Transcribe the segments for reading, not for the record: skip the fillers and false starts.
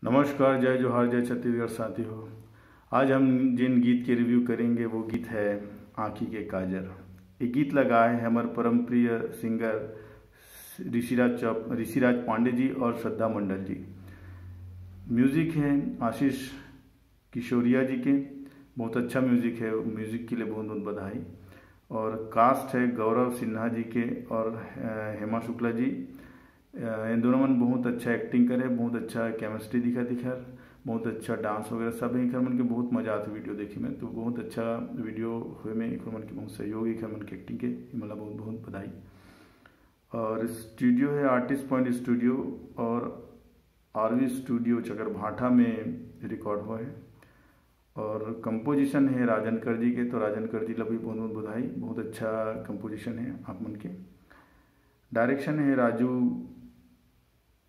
नमस्कार, जय जोहार, जय छत्तीसगढ़ साथियों। आज हम जिन गीत के रिव्यू करेंगे वो गीत है आँखी के काजर। ये गीत लगाए हैं हमारे परम प्रिय सिंगर ऋषिराज पांडे जी और श्रद्धा मंडल जी। म्यूजिक है आशीष किशोरिया जी के, बहुत अच्छा म्यूजिक है, म्यूजिक के लिए बहुत बहुत बधाई। और कास्ट है गौरव सिन्हा जी के और हेमा शुक्ला जी। इन दोनों में बहुत अच्छा एक्टिंग करे, बहुत अच्छा केमिस्ट्री दिखा, बहुत अच्छा डांस वगैरह सब एक मन के बहुत मजा आती वीडियो देखी में। तो बहुत अच्छा वीडियो हुए में एक मन के बहुत सहयोग एक मन के एक्टिंग के मतलब बहुत बहुत बधाई। और स्टूडियो है आर्टिस्ट पॉइंट स्टूडियो और आरवी स्टूडियो चकरभाठा में रिकॉर्ड हुआ है। और कंपोजिशन है राजनकर जी के, तो राजनकर जी ला भी बहुत बहुत बधाई, बहुत अच्छा कंपोजिशन है आप मन के। डायरेक्शन है राजू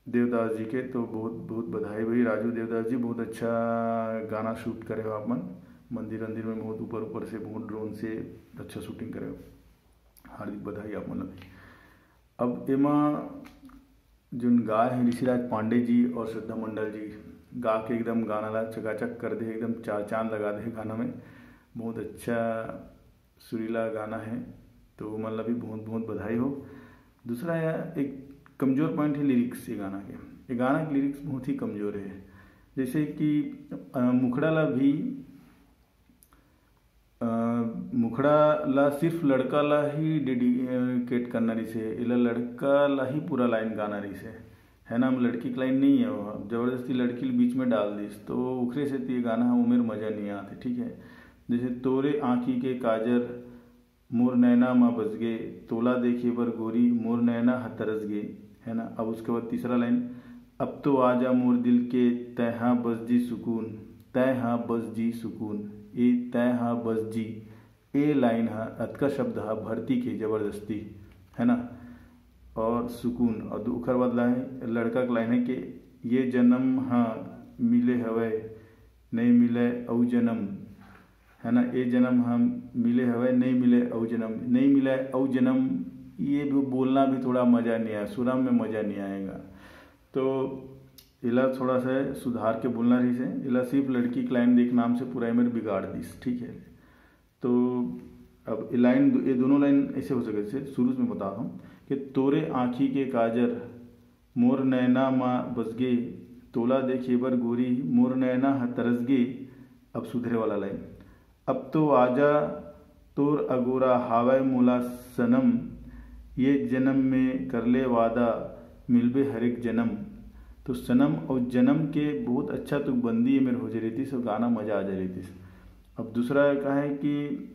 देवदास जी के, तो बहुत बहुत बधाई भाई राजू देवदास जी, बहुत अच्छा गाना शूट करे हो आप मन। मंदिर में बहुत ऊपर से बहुत ड्रोन से अच्छा शूटिंग करे हो, हार्दिक बधाई आप मन। अब एमा जोन गाय है ऋषिराज पांडे जी और श्रद्धा मंडल जी, गा के एकदम गाना ला चकाचक कर दे, एकदम चार चांद लगा दे गाना में। बहुत अच्छा सुरीला गाना है, तो मतलब भी बहुत बहुत बधाई हो। दूसरा एक कमज़ोर पॉइंट है लिरिक्स ये गाना के। ये गाना के लिरिक्स बहुत ही कमज़ोर है, जैसे कि मुखड़ा ला सिर्फ लड़का ला ही डेडिकेट करना रही से, इला लड़का ला ही पूरा लाइन गाना रही से, है ना। लड़की की लाइन नहीं है वो, जबरदस्ती लड़की बीच में डाल दीस, तो उखरे से ये गाना उमेर मजा नहीं आते, ठीक है। जैसे तोरे आँखी के काजर मोर नैना माँ बस गे, तोला देखिए बर गोरी मोर नैना हतरस गे, है ना। अब उसके बाद तीसरा लाइन, अब तो आजा मोर दिल के तय हाँ बस जी सुकून, तय हाँ बस जी सुकून। ये तय हाँ बस जी ए लाइन हा अतका शब्द हा भर्ती के जबरदस्ती, है ना। और सुकून और दूसरा बाद लाइन लड़का का लाइन है कि ये जन्म हाँ मिले हवे नहीं मिले औ जन्म, है ना। ये जन्म हम मिले हवे नहीं मिले औ जन्म, नहीं मिले औ जन्म, ये भी बोलना भी थोड़ा मज़ा नहीं आया, सुरम में मज़ा नहीं आएगा। तो इला थोड़ा सा सुधार के बोलना रही से, इला सिर्फ लड़की की लाइन देख नाम से पूरा इमेर बिगाड़ दीस, ठीक है। तो अब ये दोनों लाइन ऐसे हो सके, जैसे शुरू में बता रहा हूँ कि तोरे आँखी के काजर मोर नैना माँ बस गे, तोला देखिए बर गोरी मोर नैना तरस गे। अब सुधरे वाला लाइन, अब तो आजा तोर अगोरा हावय मोला सनम, ये जन्म में कर ले वादा मिलबे हर एक जन्म। तो सनम और जन्म के बहुत अच्छा तो बंदी मेरे हो जा रही थी, सब गाना मजा आ जा रही थी। अब दूसरा क्या है कि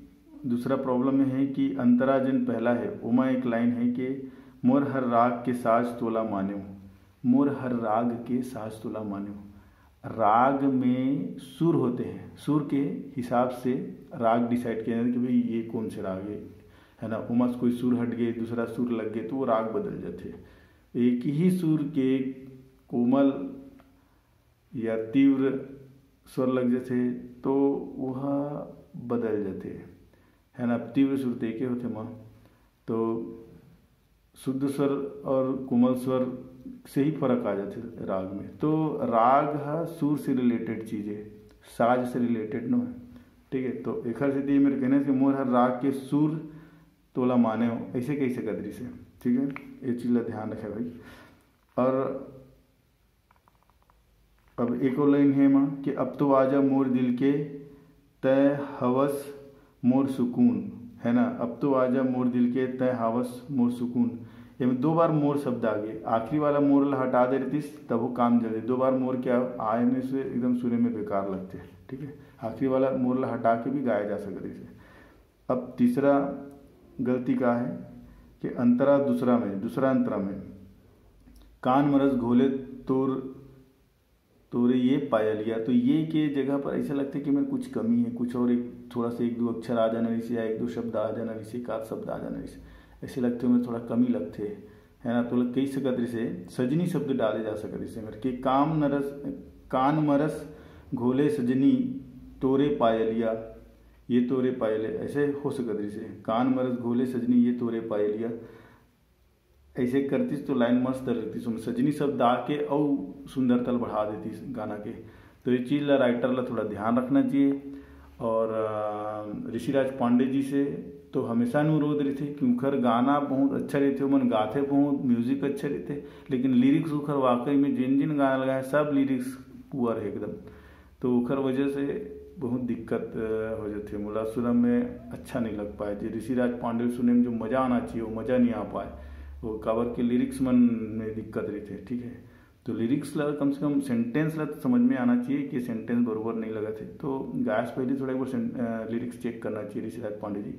दूसरा प्रॉब्लम है कि अंतरा जन पहला है उमा एक लाइन है कि मोर हर राग के साज तोला मान्यो, मोर हर राग के साज तोला मान्यो। राग में सुर होते हैं, सुर के हिसाब से राग डिसाइड किया जाता है कि भाई ये कौन से राग है ना। उमा से कोई सुर हट गए, दूसरा सुर लग गए, तो वो राग बदल जाते। एक ही सुर के कोमल या तीव्र स्वर लग जाते तो वह बदल जाते, है ना। तीव्र सुर देखे होते माँ, तो शुद्ध स्वर और कोमल स्वर से ही फर्क आ जाते राग में। तो राग है सुर से रिलेटेड चीज़ें, साज से रिलेटेड न है, ठीक है। तो एक हर से मेरे कहने से मोर हर राग के सुर तोला माने हो, ऐसे कैसे कदरी से, ठीक है। ये चीज़ का ध्यान रखे भाई। और अब एक और लाइन है माँ कि अब तो आजा मोर दिल के तय हवस मोर सुकून, है ना। अब तो आजा मोर दिल के तय हवस मोर सुकून, ये में दो बार मोर शब्द आ गए, आखिरी वाला मोर ला हटा दे रही थी तब वो काम जल्दी, दो बार मोर क्या आने से एकदम सुने में बेकार लगते हैं, ठीक है। आखिरी वाला मोर ला हटा के भी गाया जा सकता है इसे। अब तीसरा गलती का है कि अंतरा दूसरा अंतरा में कान मरस घोले तोरे ये पायलिया, तो ये के जगह पर ऐसा लगता है कि मैं कुछ कमी है, कुछ और एक थोड़ा सा एक दो अक्षर आ जाना रही से, या एक दो शब्द आ जाना रही से, एक आध शब्द आ जाना रही से, ऐसे लगते हैं मैं थोड़ा कमी लगते, है ना। तो कई सकत से सजनी शब्द डाले जा सकते से मेरे कि कान मरस घोले सजनी तोरे पायलिया, ये तोरे पायले, ऐसे हो सकत से कान मरस घोले सजनी ये तोरे पायलिया, ऐसे करतीस तो लाइन मस्त रहती, उसमें सजनी शब्द आके और सुंदरता बढ़ा देती गाना के। तो ये चीज़ ला राइटर ला थोड़ा ध्यान रखना चाहिए। और ऋषिराज पांडे जी से तो हमेशा अनुरोध रहते कि उनकर गाना बहुत अच्छा रहते, मन गाते बहुत, म्यूजिक अच्छे रहते, लेकिन लिरिक्स उखर वाकई में जिन जिन गाना लगाए सब लिरिक्स पुअर है एकदम। तो उखर वजह से बहुत दिक्कत हो जाती है, मोला सुनने में अच्छा नहीं लग पाए। जो ऋषिराज पांडे सुनने में जो मज़ा आना चाहिए वो मज़ा नहीं आ पाए, वो काबर के लिरिक्स मन में दिक्कत रहती है। ठीक है, तो लिरिक्स ला कम से कम सेंटेंस ला तो समझ में आना चाहिए कि सेंटेंस बरोबर नहीं लगा थे। तो गायस पहले थोड़ा एक बार लिरिक्स चेक करना चाहिए ऋषिराज पांडे जी।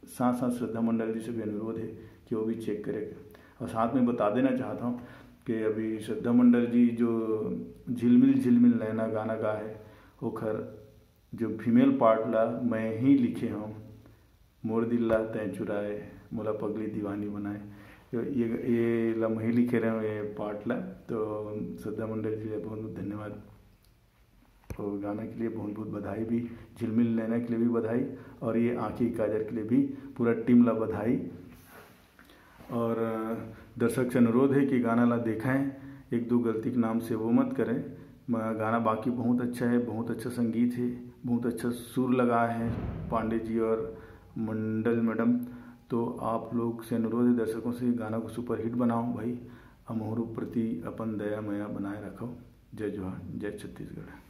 साथ साथ श्रद्धा मंडल जी से भी अनुरोध है कि वो भी चेक करेगा। और साथ में बता देना चाहता हूँ कि अभी श्रद्धा मंडल जी जो झिलमिल झिलमिल नैना गाना गा है, ओखर जो फीमेल पार्ट ला मैं ही लिखे हूँ, मोर दिल ला तय चुराए मोला पगली दीवानी बनाए, ये ला मैं ही लिखे रहे हूँ ये पार्ट ला। तो श्रद्धा मंडल जी बहुत बहुत धन्यवाद, और गाना के लिए बहुत बहुत बधाई भी, झिलमिल नैना के लिए भी बधाई, और ये आँखी काजर के लिए भी पूरा टीम ला बधाई। और दर्शक से अनुरोध है कि गाना ला देखें, एक दो गलती के नाम से वो मत करें। गाना बाकी बहुत अच्छा है, बहुत अच्छा संगीत है, बहुत अच्छा सुर लगा है पांडे जी और मंडल मैडम। तो आप लोग से अनुरोध है, दर्शकों से, गाना को सुपर हिट बनाओ भाई, अमोहरों प्रति अपन दया मया बनाए रखो। जय जोहार, जय छत्तीसगढ़।